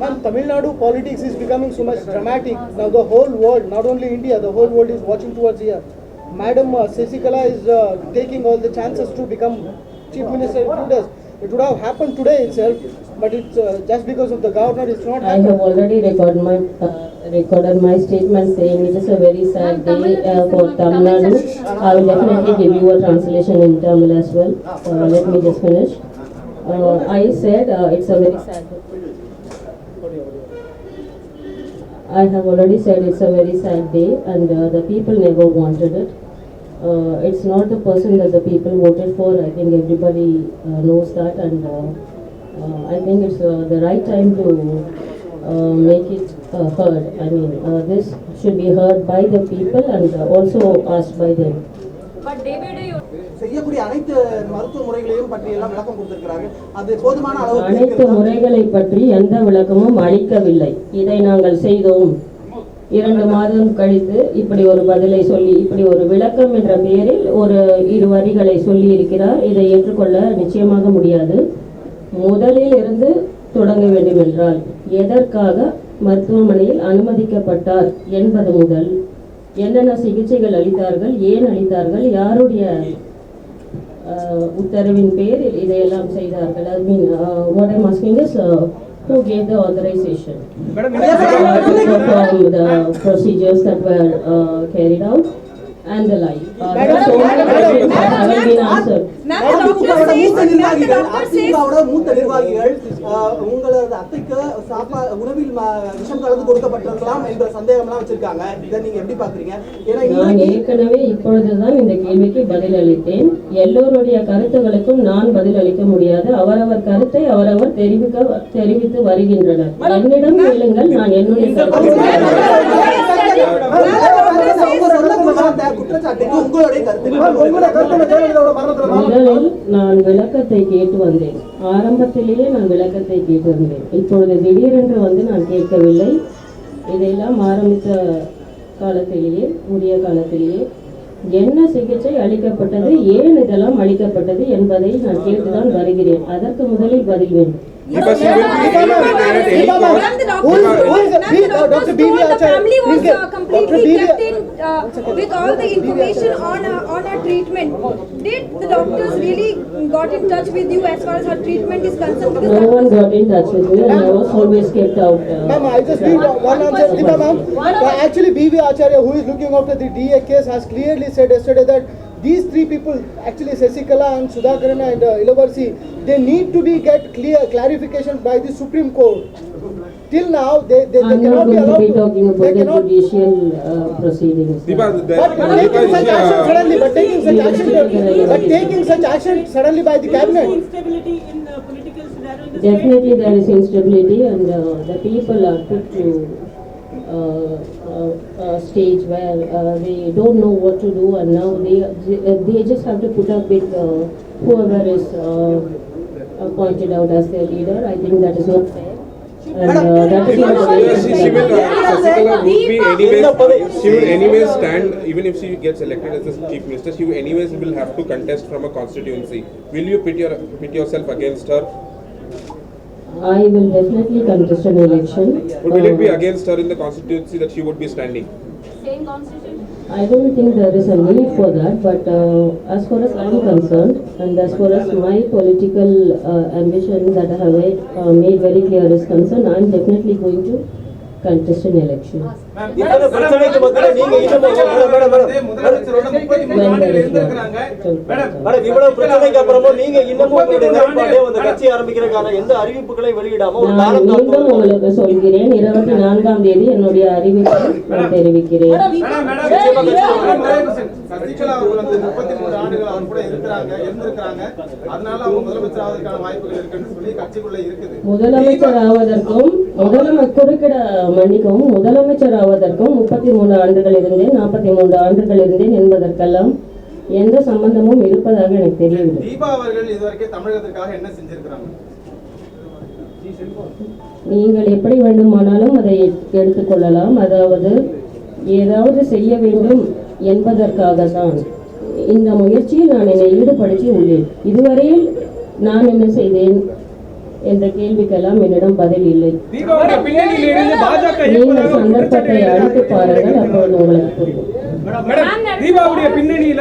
Ma'am, Tamil Nadu politics is becoming so much dramatic. Now the whole world, not only India, the whole world is watching towards here. Madam Sasikala is taking all the chances to become Chief Minister. It would have happened today itself, but it's just because of the governor, it's not happened. I have already recorded my statement saying it is a very sad day for Tamil Nadu. I will definitely give you a translation in Tamil as well. Let me just finish. I said it's a very sad day. I have already said it's a very sad day, and the people never wanted it. It's not the person that the people voted for. I think everybody knows that, and I think it's the right time to make it heard. I mean, this should be heard by the people and also asked by them. But David, செய்யக்கூடிய அனைத்து மருத்துவ முறைகளையும் பற்றி எல்லாம் விளக்கம் கொடுத்திருக்கிறாங்க. அது போதுமான அளவு அனைத்து முறைகளை பற்றி எந்த விளக்கமும் அளிக்கவில்லை. இதை நாங்கள் செய்தோம், 2 மாதம் கழித்து இப்படி ஒரு பதிலை சொல்லி, இப்படி ஒரு விளக்கம் என்ற பெயரில் ஒரு 2 வரிகளை சொல்லி இருக்கிறார். இதை ஏற்றுக்கொள்ள நிச்சயமாக முடியாது. முதலில் இருந்து தொடங்க வேண்டும் என்றால் எதற்காக மருத்துவமனையில் அனுமதிக்கப்பட்டார் என்பது முதல், என்னென்ன சிகிச்சைகள் அளித்தார்கள், ஏன் அளித்தார்கள், யாருடைய உத்தரவின் பேரில் இதையெல்லாம் செய்தார்கள். I mean, what I'm asking is who gave the authorization from the procedures that were carried out and the like. So many questions that haven't been answered. மூத்த நிர்வாகிகள் உங்களது அத்தைக்கு உணவில் விஷம் கலந்து கொடுக்கப்பட்டிருக்கலாம் என்ற சந்தேகம்லாம் வச்சிருக்காங்க. இதை நீங்க எப்படி பாக்குறீங்க? நான் ஏற்கனவே இப்பொழுதுதான் இந்த கேள்விக்கு பதில் அளித்தேன். எல்லோருடைய கருத்துகளுக்கும் நான் பதில் அளிக்க முடியாது. அவரவர் கருத்தை அவரவர் தெரிவித்து வருகின்றனர். என்னிடம் கேளுங்கள், நான் என்னுடைய முதலில் நான் விளக்கத்தை கேட்டு வந்தேன். ஆரம்பத்திலேயே நான் விளக்கத்தை கேட்டு வந்தேன். இப்பொழுது திடீரென்று வந்து நான் கேட்கவில்லை. இதையெல்லாம் ஆரம்பித்த காலத்திலேயே, உரிய காலத்திலேயே என்ன சிகிச்சை அளிக்கப்பட்டது, ஏன் இதெல்லாம் அளிக்கப்பட்டது என்பதை நான் கேட்டுதான் வருகிறேன். அதற்கு முதலில் பதில் வேண்டும். Dr. B.V. Acharya, family was completely kept in with all the information on her treatment. Did the doctors really got in touch with you as far as her treatment is concerned? No one got in touch with me, and I was always kept out. Ma'am, I just need one answer. Deepa ma'am, actually B.V. Acharya, who is looking after the DA case, has clearly said yesterday that these 3 people, actually Sasikala and Sudhakaran and Ilavarsi, they need to be get clarification by the Supreme Court. Till now, they cannot be allowed to talking about the judicial proceedings. Taking such action suddenly by the cabinet. Instability in the political scenario. Definitely there is instability, and the people are put to stage where they don't know what to do, and now they just have to put up with whoever is appointed out as their leader. I think that is not fair. And that is not she will anyways stand, even if she gets elected as the chief minister, she will anyways will have to contest from a constituency. Will you pit yourself against her? I will definitely contest an election. Will it be against her in the constituency that she would be standing? Same constitution? I don't think there is a need for that, but as far as I am concerned, and as far as my political ambition that I have made very clear is concerned, I am definitely going to contest an election. மீண்டும் உங்களுக்கு சொல்கிறேன், 24ஆம் தேதி என்னுடைய அறிவிப்பை நான் தெரிவிக்கிறேன். சசிகலா அவர்கள் வந்து 33 ஆண்டுகள் அவர் கூட இருந்திருக்காங்க. அதனால அவங்க முதலமைச்சர் ஆவதற்கான வாய்ப்புகள் இருக்குன்னு சொல்லி கட்சிக்குள்ள இருக்குது. முதலமைச்சர் ஆவதற்கும் முதலமைச்சர் ஆவதற்கும் 33 ஆண்டுகள் இருந்தேன், 43 ஆண்டுகள் இருந்தேன் என்பதற்கெல்லாம் எந்த சம்பந்தமும் இருப்பதாக எனக்கு தெரியவில்லை. தீபா அவர்கள் இதுவரைக்கும் தமிழகத்திற்காக என்ன செஞ்சிருக்காங்க? நீங்கள் எப்படி வேண்டுமானாலும் அதை எடுத்துக்கொள்ளலாம். அதாவது ஏதாவது செய்ய வேண்டும் என்பதற்காக தான் இந்த முயற்சியில் நான் என்னை ஈடுபடுத்தி உள்ளேன். இதுவரையில் நான் என்ன செய்தேன், என்ற கேள்விக்கெல்லாம் என்னிடம் பதில் இல்லை. தீபாவளி பின்னணியிலிருந்து பாஜக நீங்கள் சந்தர்ப்பத்தை அழைத்து பாருங்கள், அப்பொழுது உங்களுக்கு புரியும். மேடம், தீபாவளிய பின்னணியில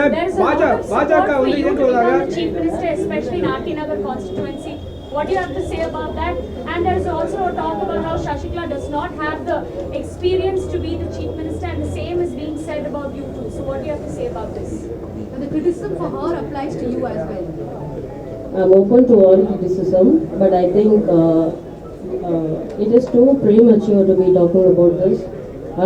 பாஜக வந்து இயக்குவதாக Chief Minister, especially in RT Nagar constituency. What do you have to say about that? And there is also a talk about how Shashikala does not have the experience to be the Chief Minister, and the same is being said about you too. So what do you have to say about this? And the criticism for her applies to you as well. I'm open to all criticism, but I think it is too premature to be talking about this.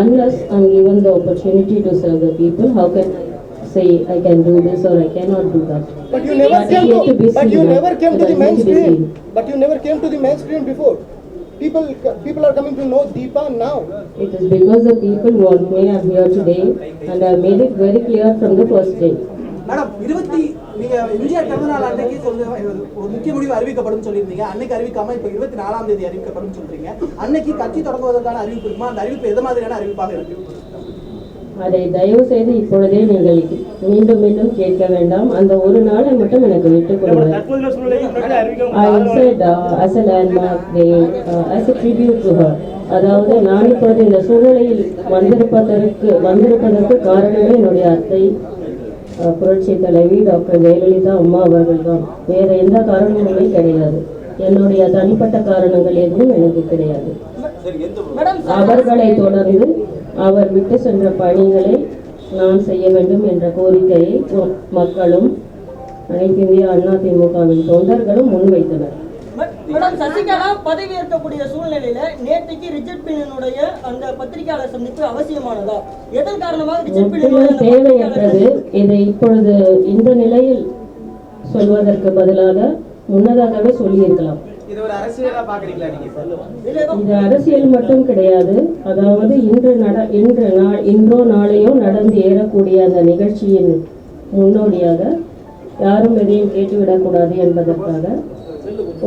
Unless I'm given the opportunity to serve the people, how can I say I can do this or I cannot do that? But you never That is came yet to, be but seen. you never came to That the is main yet to be screen. seen. But you never came to the main screen before. People are coming to know Deepa now. It is because the people want me. I'm here today, and I made it very clear from the first day. Madam நீங்க எம்ஜிஆர் பிறந்த நாள் அன்னைக்கு ஒரு முக்கிய முடிவு அறிவிக்கப்படும் சொல்லியிருந்தீங்க. அன்னைக்கு அறிவிக்காம இப்ப 24ஆம் தேதி அறிவிக்கப்படும் சொல்றீங்க. அன்னைக்கு கட்சி தொடங்குவதற்கான அறிவிப்பு இருக்குமா? அந்த அறிவிப்பு எது மாதிரியான அறிவிப்பாக இருக்கு? அதை தயவு செய்து இப்பொழுதே நீங்கள் மீண்டும் மீண்டும் கேட்க வேண்டாம். அந்த ஒரு நாளை மட்டும் எனக்கு விட்டுக் கொடுங்கள். I said as a landmark day, as a tribute to her. அதாவது நான் இப்பொழுது இந்த சூழ்நிலையில் வந்திருப்பதற்கு காரணமே என்னுடைய அத்தை புரட்சி தலைவி டாக்டர் ஜெயலலிதா அம்மா அவர்கள் தான். வேற எந்த காரணமுமே கிடையாது. என்னுடைய தனிப்பட்ட காரணங்கள் எதுவும் எனக்கு கிடையாது. அவர்களை தொடர்ந்து அவர் விட்டு சென்ற பணிகளை நான் செய்ய வேண்டும் என்ற கோரிக்கையை மக்களும் அனைத்து இந்திய அண்ணா திமுகவின் தொண்டர்களும் முன்வைத்தனர். மேடம், சசிகலா பதவி ஏற்கக்கூடிய சூழ்நிலையில நேற்றைக்கு ரிச்சர்ட் பின்னனுடைய அந்த பத்திரிகையாளர் சந்திப்பு அவசியமானதா? எதன் காரணமாக ரிச்சர்ட் முற்றிலும் தேவையற்றது. இதை இப்பொழுது இந்த நிலையில் சொல்வதற்கு பதிலாக முன்னதாகவே சொல்லியிருக்கலாம். இது ஒரு அரசியலா பாக்குறீங்களா நீங்க? இது அரசியல் மட்டும் கிடையாது. அதாவது இன்றோ நாளையோ நடந்து ஏறக்கூடிய அந்த நிகழ்ச்சியின் முன்னோடியாக யாரும் எதையும் கேட்டுவிடக்கூடாது என்பதற்காக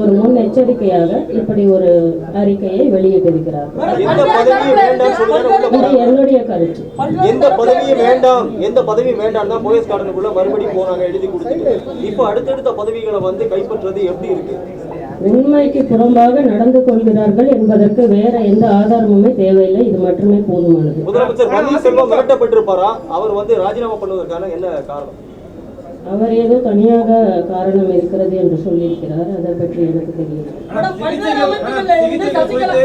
ஒரு முன் எச்சரிக்கையாக இப்படி ஒரு அறிக்கையை வெளியிட்டிருக்கிறார். இது என்னுடைய கருத்து. எந்த பதவியும் வேண்டாம் தான் போயஸ் கார்டனுக்குள்ள மறுபடியும் போனாங்க, எழுதி கொடுத்துட்டு. இப்போ அடுத்தடுத்த பதவிகளை வந்து கைப்பற்றுறது எப்படி இருக்கு? உண்மைக்கு புறம்பாக நடந்து கொள்கிறார்கள் என்பதற்கு வேற எந்த ஆதாரமுமே தேவையில்லை. இது மட்டுமே போதுமானது. முதலமைச்சர் பன்னீர்செல்வம் மிரட்டப்பட்டிருப்பாரா? அவர் வந்து ராஜினாமா பண்ணுவதற்கான என்ன காரணம்? அவர் ஏதோ தனியாக காரணம் இருக்கிறது என்று சொல்லியிருக்கிறார். அதை பற்றி எனக்கு தெரியும்.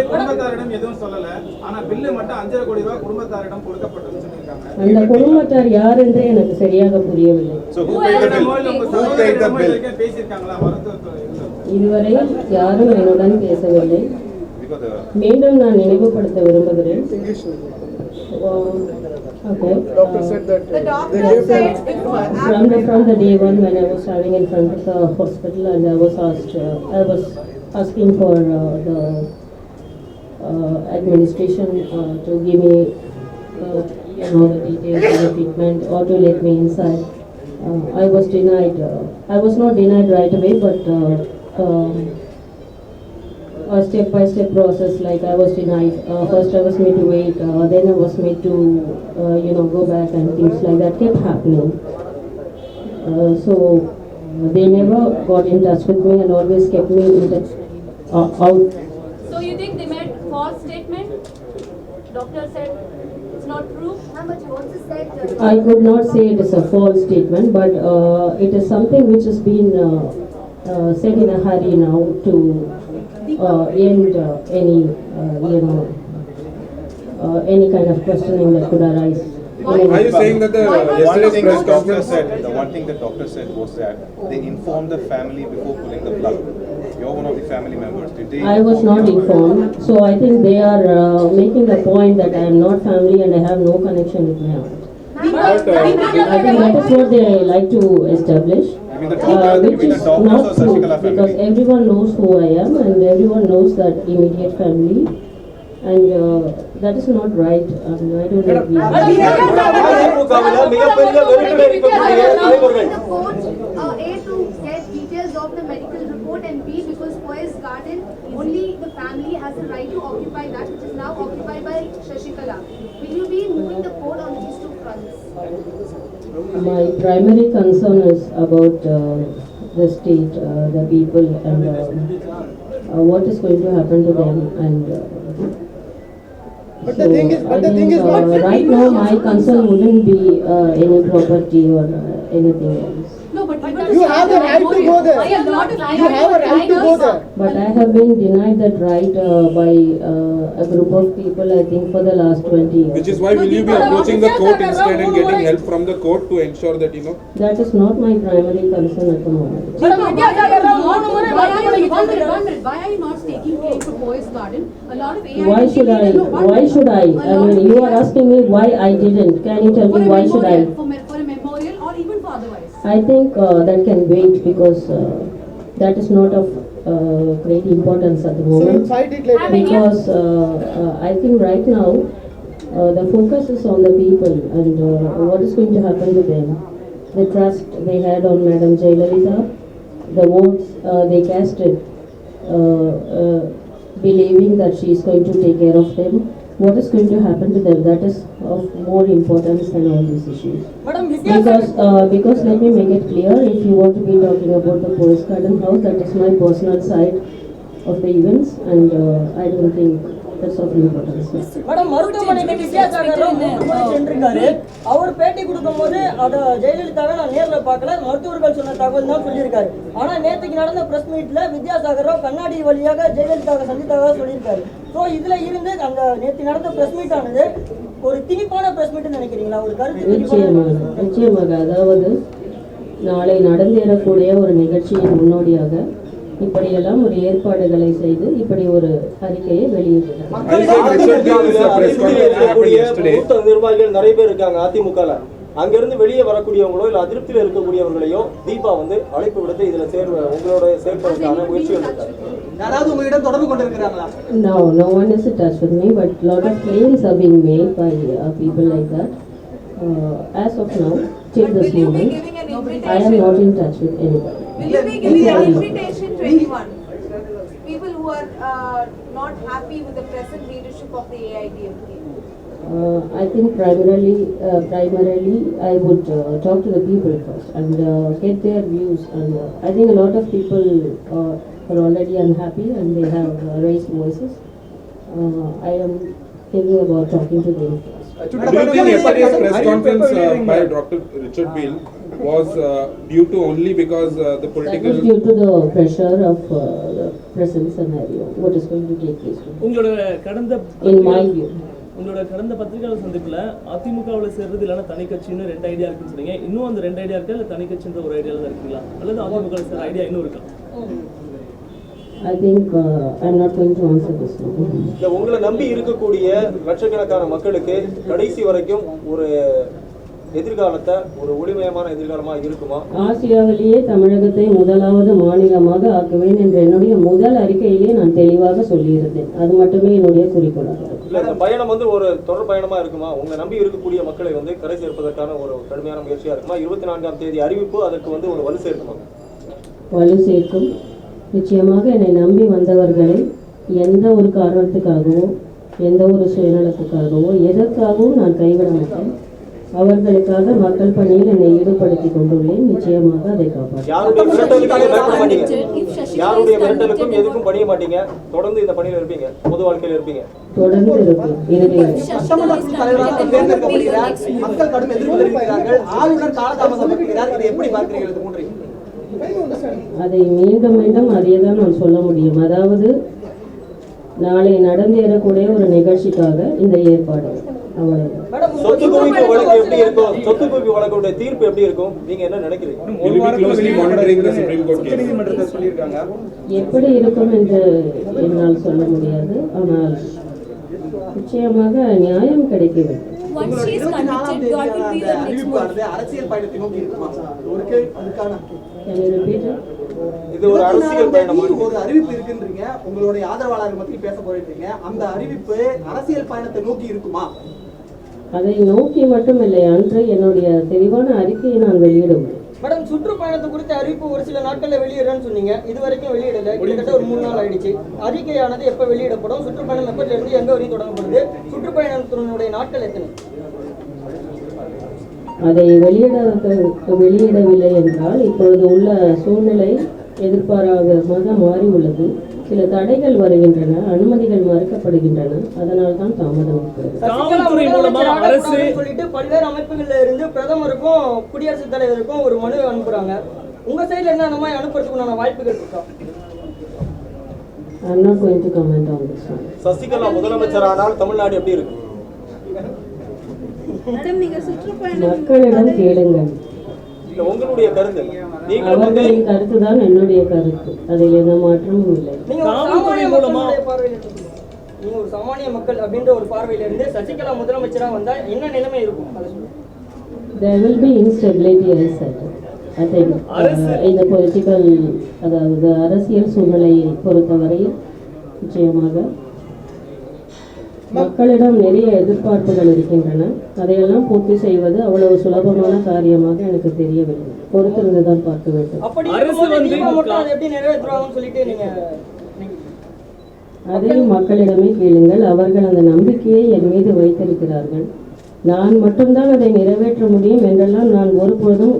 குடும்பத்தாரிடம் எதுவும் சொல்லல, ஆனா பில்லு மட்டும் 5.5 கோடி ரூபாய் குடும்பத்தாரிடம் கொடுக்கப்பட்டதுன்னு சொல்லியிருக்காங்க. அந்த குடும்பத்தார் யார் என்று எனக்கு சரியாக புரியவில்லை. பேசியிருக்காங்களா? இதுவரையில் யாரும் என்னுடன் பேசவில்லை. மீண்டும் நான் நினைவுபடுத்த விரும்புகிறேன். Okay. Doctor said that The doctor said from the day one when I was standing in front of the hospital and I was asking for the administration to give me the details of the treatment or to let me inside. I was denied. I was not denied right away, but a step-by-step process. Like I was denied. First I was made to wait. Then I was made to go back, and things like that kept happening. So they never got in touch with me and always kept me in touch out. So you think they made false statement? Doctor said it's not true. I could not say it is a false statement, but it is something which has been said in a hurry now to end any kind of questioning that could arise. Are you saying that the yesterday's press conference the one thing the doctor said was that they informed the family before pulling the plug? You're one of the family members. Did they? I was not informed, so I think they are making the point that I am not family and I have no connection with my aunt. I think that is what they like to establish. Which is not true, because everyone knows who I am and everyone knows that immediate family, and that is not right. I don't agree. to get details of the medical report, and B, because Poise Garden, only the family has the right to occupy that, which is now occupied by Shashikala. Will you be moving the court on these two fronts? My primary concern is about the state, the people, and what is going to happen to them, and But the thing is, right now my concern wouldn't be any property or anything else. No, but you have a right to go there. You have a right to go there. But I have been denied that right by a group of people, I think, for the last 20 years. Which is why will you be approaching the court instead and getting help from the court to ensure that, you know? That is not my primary concern at the moment. One minute. Why are you not taking claim for Poise Garden? A lot of AI. Why should I? I mean, you are asking me why I didn't. Can you tell me why should I? For a memorial or even for otherwise. I think that can wait because that is not of great importance at the So moment. you'll fight it later. Because I think right now the focus is on the people and what is going to happen to them. The trust they had on Madam Jayalalitha, the votes they casted, believing that she is going to take care of them. What is going to happen to them? That is of more importance than all these issues. Because let me make it clear, if you want to be talking about the Poise Garden house, that is my personal side of the events, and I don't think that's of importance. Madam, மருத்துவமனைக்கு வித்யாசாகர் ராவ் 3 முறை சென்றிருக்காரு. அவர் பேட்டி கொடுக்கும்போது அத ஜெயலலிதாவை நான் நேர்ல பார்க்கல, மருத்துவர்கள் சொன்ன தகவல் தான் சொல்லியிருக்காரு. ஆனா நேற்றுக்கு நடந்த பிரஸ் மீட்ல வித்யாசாகர் ராவ் கண்ணாடி வழியாக ஜெயலலிதாவை சந்தித்ததாக சொல்லியிருக்காரு. ஸோ இதுல இருந்து அந்த நேற்று நடந்த பிரஸ் மீட் ஆனது ஒரு திணிப்பான பிரஸ் மீட் நினைக்கிறீங்களா? ஒரு கருத்து நிச்சயமாக. அதாவது நாளை நடந்தேறக்கூடிய ஒரு நிகழ்ச்சியின் முன்னோடியாக இப்படியெல்லாம் ஒரு ஏற்பாடுகளை செய்து இப்படி ஒரு அறிக்கையை மூத்த நிர்வாகிகள் நிறைய பேர் இருக்காங்க அதிமுகல. அங்கிருந்து வெளியே வரக்கூடியவங்களோ இல்ல அதிருப்தியில் இருக்கக்கூடியவர்களையோ தீபா வந்து அழைப்பு விடுத்து இதுல உங்களோட சேர்ப்பதற்கான முயற்சிகள் இருக்காங்க. யாராவது உங்களிடம் தொடர்பு கொண்டிருக்கிறாங்களா? No one is in touch with me, but lot of claims are being made by people like that. As of now, till this moment, I am not in touch with anybody. Will you be giving an invitation to anyone? People who are not happy with the present leadership of the AIDMK? I think primarily I would talk to the people first and get their views. And I think a lot of people are already unhappy and they have raised voices. I am thinking about talking to them first. Do you think yesterday's press conference by Dr. Richard Beale was due to only because the political... That was due to the pressure of the present scenario, what is going to take place. In my view. உங்களோட கடந்த பத்திரிகையாளர் சந்திப்புல அதிமுகவுல சேர்றது இல்லைன்னா தனி கட்சின்னு 2 idea இருக்குன்னு சொன்னீங்க. இன்னும் அந்த 2 ஐடியா இருக்கா இல்ல தனி கட்சின்ற ஒரு ஐடியால தான் இருக்கீங்களா அல்லது அதிமுக சேர ஐடியா இன்னும் இருக்கா? I think I'm not going to answer this now. உங்களை நம்பி இருக்கக்கூடிய லட்சக்கணக்கான மக்களுக்கு கடைசி வரைக்கும் ஒரு எதிர்காலத்தை ஒரு ஒளிமயமான எதிர்காலமா இருக்குமா? ஆசியாவிலேயே தமிழகத்தை முதலாவது மாநிலமாக ஆக்குவேன் என்ற என்னுடைய முதல் அறிக்கையிலேயே நான் தெளிவாக சொல்லியிருந்தேன். அது மட்டுமே என்னுடைய குறிக்கோளாக இருக்கும். இல்ல இந்த பயணம் வந்து ஒரு தொடர் பயணமா இருக்குமா? உங்க நம்பி இருக்கக்கூடிய மக்களை வந்து கரை சேர்ப்பதற்கான ஒரு கடுமையான முயற்சியா இருக்குமா? 24ஆம் தேதி அறிவிப்பு அதற்கு வந்து ஒரு வலு சேர்க்குமா? வலு சேர்க்கும். நிச்சயமாக என்னை நம்பி வந்தவர்களை எந்த ஒரு காரணத்துக்காகவோ எந்த ஒரு சுயநலத்துக்காகவோ எதற்காகவும் நான் கைவிட மாட்டேன். அவர்களுக்காக மக்கள் பணியில் என்னை ஈடுபடுத்திக் கொண்டுள்ளேன். நிச்சயமாக அதை காப்பாற்ற. யாருடைய மிரட்டலுக்கும் எதுக்கும் பணிய மாட்டீங்க. தொடர்ந்து இந்த பணியில் இருப்பீங்க. பொது வாழ்க்கையில் இருப்பீங்க. தொடர்ந்து இருப்பேன். மக்கள் கடும் எதிர்ப்பு தெரிவிக்கிறார்கள். ஆளுநர் காலதாமதப்படுத்துகிறார். இதை எப்படி பார்க்கிறீர்கள்? அதை மீண்டும் மீண்டும் அதே தான் நான் சொல்ல முடியும். அதாவது நாளை நடந்தேறக்கூடிய ஒரு நிகழ்ச்சிக்காக இந்த ஏற்பாடு. சொத்து குவிப்பு வழக்கு எப்படி இருக்கும்? சொத்து குவிப்பு வழக்குடைய தீர்ப்பு எப்படி இருக்கும்? நீங்க என்ன நினைக்கிறீங்க? எப்படி இருக்கும் என்று என்னால் சொல்ல முடியாது. ஆனால் நிச்சயமாக நியாயம் கிடைக்க வேண்டும். அரசியல் பயணத்தை நோக்கி இருக்குமா? இது ஒரு அரசியல் பயணம். ஒரு அறிவிப்பு இருக்குன்றீங்க, உங்களுடைய ஆதரவாளர்கள் மத்தியில் பேச போறீங்க. அந்த அறிவிப்பு அரசியல் பயணத்தை நோக்கி இருக்குமா? அதை நோக்கி மட்டுமில்லை, அன்று என்னுடைய தெளிவான அறிக்கையை நான் வெளியிடுவேன். மேடம், சுற்றுப்பயணத்தை குறித்த அறிவிப்பு ஒரு சில நாட்கள்ல வெளியிடுறேன்னு சொன்னீங்க. இது வரைக்கும் வெளியிடல. கிட்டத்தட்ட ஒரு 3 நாள் ஆயிடுச்சு. அறிக்கையானது எப்ப வெளியிடப்படும்? சுற்றுப்பயணம் எப்பல இருந்து எங்க வரையும் தொடங்கப்படுது? சுற்றுப்பயணத்தினுடைய நாட்கள் எத்தனை? அதை வெளியிடவில்லை என்றால் இப்பொழுது உள்ள சூழ்நிலை எதிர்பாராதமாக மாறி உள்ளது. சில தடைகள் வருகின்றன, அனுமதிகள் மறுக்கப்படுகின்றன. அதனால் தான் தாமதம் இருக்கிறது. காவல்துறை மூலமா அரசு சொல்லிட்டு பல்வேறு அமைப்புகள்ல இருந்து பிரதமருக்கும் குடியரசுத் தலைவருக்கும் ஒரு மனு அனுப்புறாங்க. உங்க சைடுல என்ன அந்த மாதிரி அனுப்புறதுக்குண்டான வாய்ப்புகள் இருக்கா? I'm not going to comment on this one. Sasikala முதலமைச்சர் ஆனால் தமிழ்நாடு எப்படி இருக்கு? மக்களிடம் கேளுங்கள். உங்களுடைய கருத்து? அவர்களின் கருத்து தான் என்னுடைய கருத்து. அதில் எந்த மாற்றமும் இல்லை. காவல்துறை மூலமா நீங்க ஒரு சாமானிய மக்கள் அப்படின்ற ஒரு பார்வையில இருந்து சசிகலா முதலமைச்சரா வந்தா என்ன நிலைமை இருக்கும்? There will be instability, I said. I think இந்த பொலிட்டிக்கல், அதாவது அரசியல் சூழ்நிலையை பொறுத்தவரையில் நிச்சயமாக மக்களிடம் நிறைய எதிர்பார்ப்புகள் இருக்கின்றன. அதையெல்லாம் பூர்த்தி செய்வது அவ்வளவு சுலபமான காரியமாக எனக்கு தெரியவில்லை. பொறுத்திருந்துதான் பார்க்க வேண்டும். அதையும் மக்களிடமே கேளுங்கள். அவர்கள் அந்த நம்பிக்கையை என் மீது வைத்திருக்கிறார்கள். நான் மட்டும்தான் அதை நிறைவேற்ற முடியும் என்றெல்லாம் நான் ஒருபொழுதும்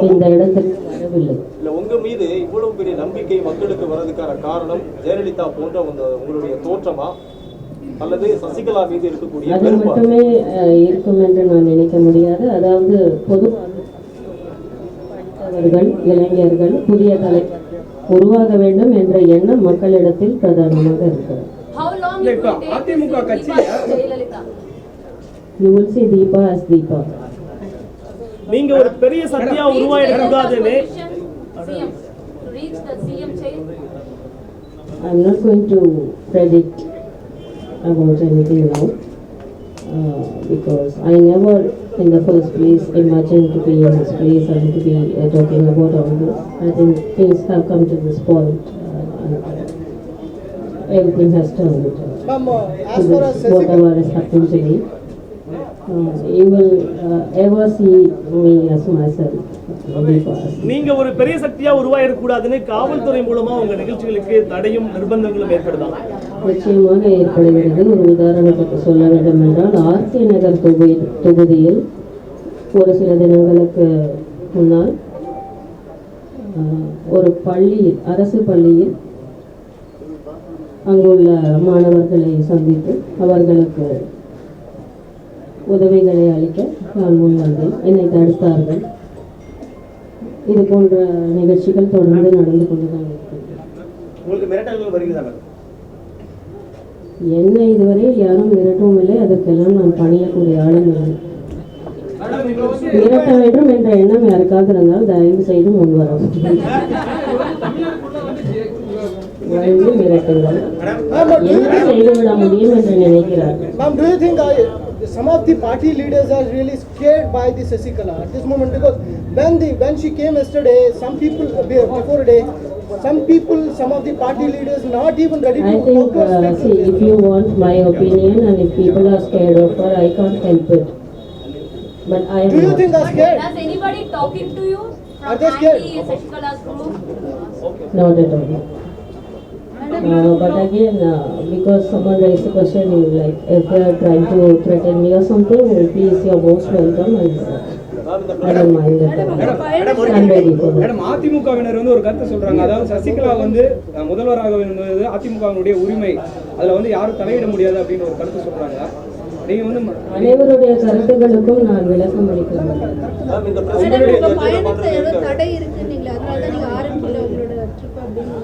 இந்த இடத்துக்கு வரவில்லை. இல்ல, உங்க மீது இவ்வளவு பெரிய நம்பிக்கை மக்களுக்கு வர்றதுக்கான காரணம் ஜெயலலிதா போன்ற உங்களுடைய தோற்றமா அல்லது சசிகலா மீது இருக்கக்கூடிய அது மட்டுமே இருக்கும் என்று நான் நினைக்க முடியாது. அதாவது பொதுவாக இளைஞர்கள் புதிய தலை உருவாக வேண்டும் என்ற எண்ணம் மக்களிடத்தில் பிரதானமாக இருக்கிறது. அதிமுக கட்சி You will see Deepa as Deepa. நீங்க ஒரு பெரிய சக்தியா உருவாயிடக்கூடாதுன்னு I'm not going to predict about anything now because I never in the first place imagined to be in this place and to be talking about all this. I think things have come to this point and everything has turned as far as whatever is happening to me. You will ever see me as myself. நீங்க ஒரு பெரிய சக்தியா உருவாயிட கூடாதுன்னு காவல்துறை மூலமா உங்க நிகழ்ச்சிகளுக்கு தடையும் நிர்பந்தங்களும் ஏற்படுதா? நிச்சயமாக ஏற்படுகிறது. ஒரு உதாரணத்துக்கு சொல்ல வேண்டும் என்றால் ஆர்கே நகர் தொகுதியில் ஒரு சில தினங்களுக்கு முன்னால் ஒரு பள்ளியில், அரசு பள்ளியில் அங்குள்ள மாணவர்களை சந்தித்து அவர்களுக்கு உதவிகளை அளிக்க நான் முன் வந்தேன். என்னை தடுத்தார்கள். இது போன்ற நிகழ்ச்சிகள் தொடர்ந்து நடந்து கொண்டுதான் இருக்கிறது. என்னை இதுவரையில் யாரும் மிரட்டவும் இல்லை. அதற்கெல்லாம் நான் பணியக்கூடிய ஆளும் இல்லை. மிரட்ட வேண்டும் என்ற எண்ணம் யாருக்காக இருந்தால் தயவு செய்து முன்வரும். மிரட்டுங்கள். என்ன செய்துவிட முடியும் என்று நினைக்கிறார்கள். Some of the party leaders are really scared by the Sasikala at this moment because when she came yesterday, some people before a day, some of the party leaders not even ready to. I think see, if you want my opinion and if people are scared of her, I can't help it. But I am. Do you think they are scared? Does anybody talking to you? Are they scared? Sasikala's group? Not at all. But again, because someone raised the question, like if they are trying to threaten me or something, please, you are most welcome and I don't mind that. I'm ready for that. Madam, அதிமுகவினர் வந்து ஒரு கருத்து சொல்றாங்க. அதாவது சசிகலா வந்து முதல்வராக வேண்டியது அதிமுகவினுடைய உரிமை, அதுல வந்து யாரும் தலையிட முடியாது அப்படின்னு ஒரு கருத்து சொல்றாங்க. நீங்க வந்து அனைவருடைய கருத்துக்களுக்கும் நான் விளக்கம் அளிக்கிறேன். தடை இருக்குன்னீங்களா? அதனால தான் நீங்க ஆரம்பிக்கல உங்களோட ட்ரிப் அப்படிங்க.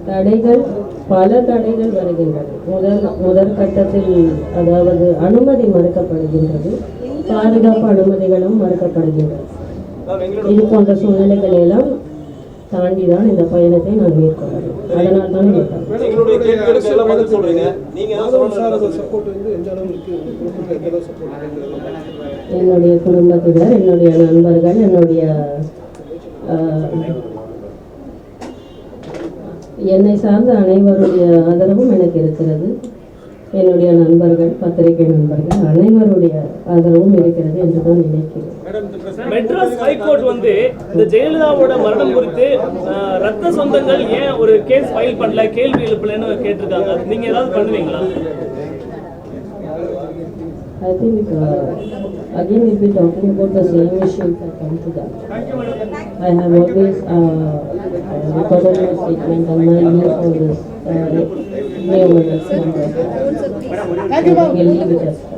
தடைகள், பல தடைகள் வருகின்றன. முதல் கட்டத்தில் அதாவது அனுமதி மறுக்கப்படுகின்றது, பாதுகாப்பு அனுமதிகளும் மறுக்கப்படுகின்றன. இது போன்ற சூழ்நிலைகளை எல்லாம் தாண்டிதான் இந்த பயணத்தை நான் மேற்கொள்கிறேன். அதனால் தான் என்னுடைய குடும்பத்தினர், என்னுடைய நண்பர்கள், என்னுடைய என்னை சார்ந்த அனைவருடைய ஆதரவும் எனக்கு இருக்கிறது. என்னுடைய நண்பர்கள், பத்திரிகை நண்பர்கள் அனைவருடைய ஆதரவும் இருக்கிறது என்று தான் நினைக்கிறேன். மெட்ராஸ் ஹைகோர்ட் வந்து இந்த ஜெயலலிதாவோட மரணம் குறித்து ரத்த சொந்தங்கள் ஏன் ஒரு கேஸ் ஃபைல் பண்ணல, கேள்வி எழுப்பலன்னு கேட்டிருக்காங்க. நீங்க ஏதாவது பண்ணுவீங்களா? I think again we'll be talking about the same issues that come to that. I have always recorded my statement and my views on this new women's number. Thank you, ma'am. We'll leave it as that.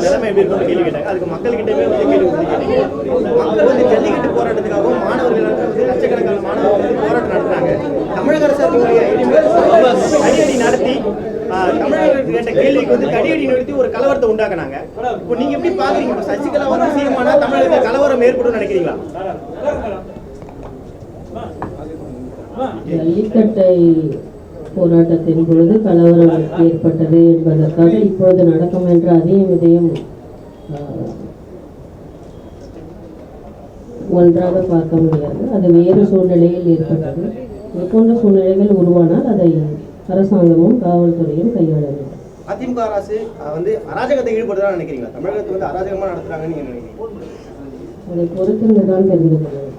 நிலைமை எப்படி இருக்கும்னு கேள்வி கேட்டாங்க. அதுக்கு மக்கள்கிட்டவே வந்து கேள்வி கேட்டாங்க. மக்கள் வந்து ஜல்லிக்கட்டு போராட்டத்துக்காகவும் மாணவர்கள் வந்து லட்சக்கணக்கான மாணவர்கள் வந்து போராட்டம் நடத்துறாங்க. தமிழக அரசு அடியடி நடத்தி தமிழர்கள் கேட்ட கேள்விக்கு வந்து கடியடி நிறுத்தி ஒரு கலவரத்தை உண்டாக்குனாங்க. இப்போ நீங்க எப்படி பாக்குறீங்க? இப்போ சசிகலா வந்து சீமானா தமிழகத்தில் கலவரம் ஏற்படும் நினைக்கிறீங்களா? ஜல்லிக்கட்டை போராட்டத்தின் பொழுது கலவரம் ஏற்பட்டது என்பதற்காக இப்பொழுது நடக்கும் என்ற அதையும் இதையும் ஒன்றாக பார்க்க முடியாது. அது வேறு சூழ்நிலையில் ஏற்பட்டது. இது போன்ற சூழ்நிலைகள் உருவானால் அதை அரசாங்கமும் காவல்துறையும் கையாள வேண்டும். அதிமுக அரசு வந்து அராஜகத்தை ஈடுபடுறதா நினைக்கிறீங்களா? தமிழகத்தை வந்து அராஜகமா நடத்துறாங்கன்னு நீங்க நினைக்கிறீங்க? அதை பொறுத்திருந்துதான் தெரிந்து கொள்ள வேண்டும்.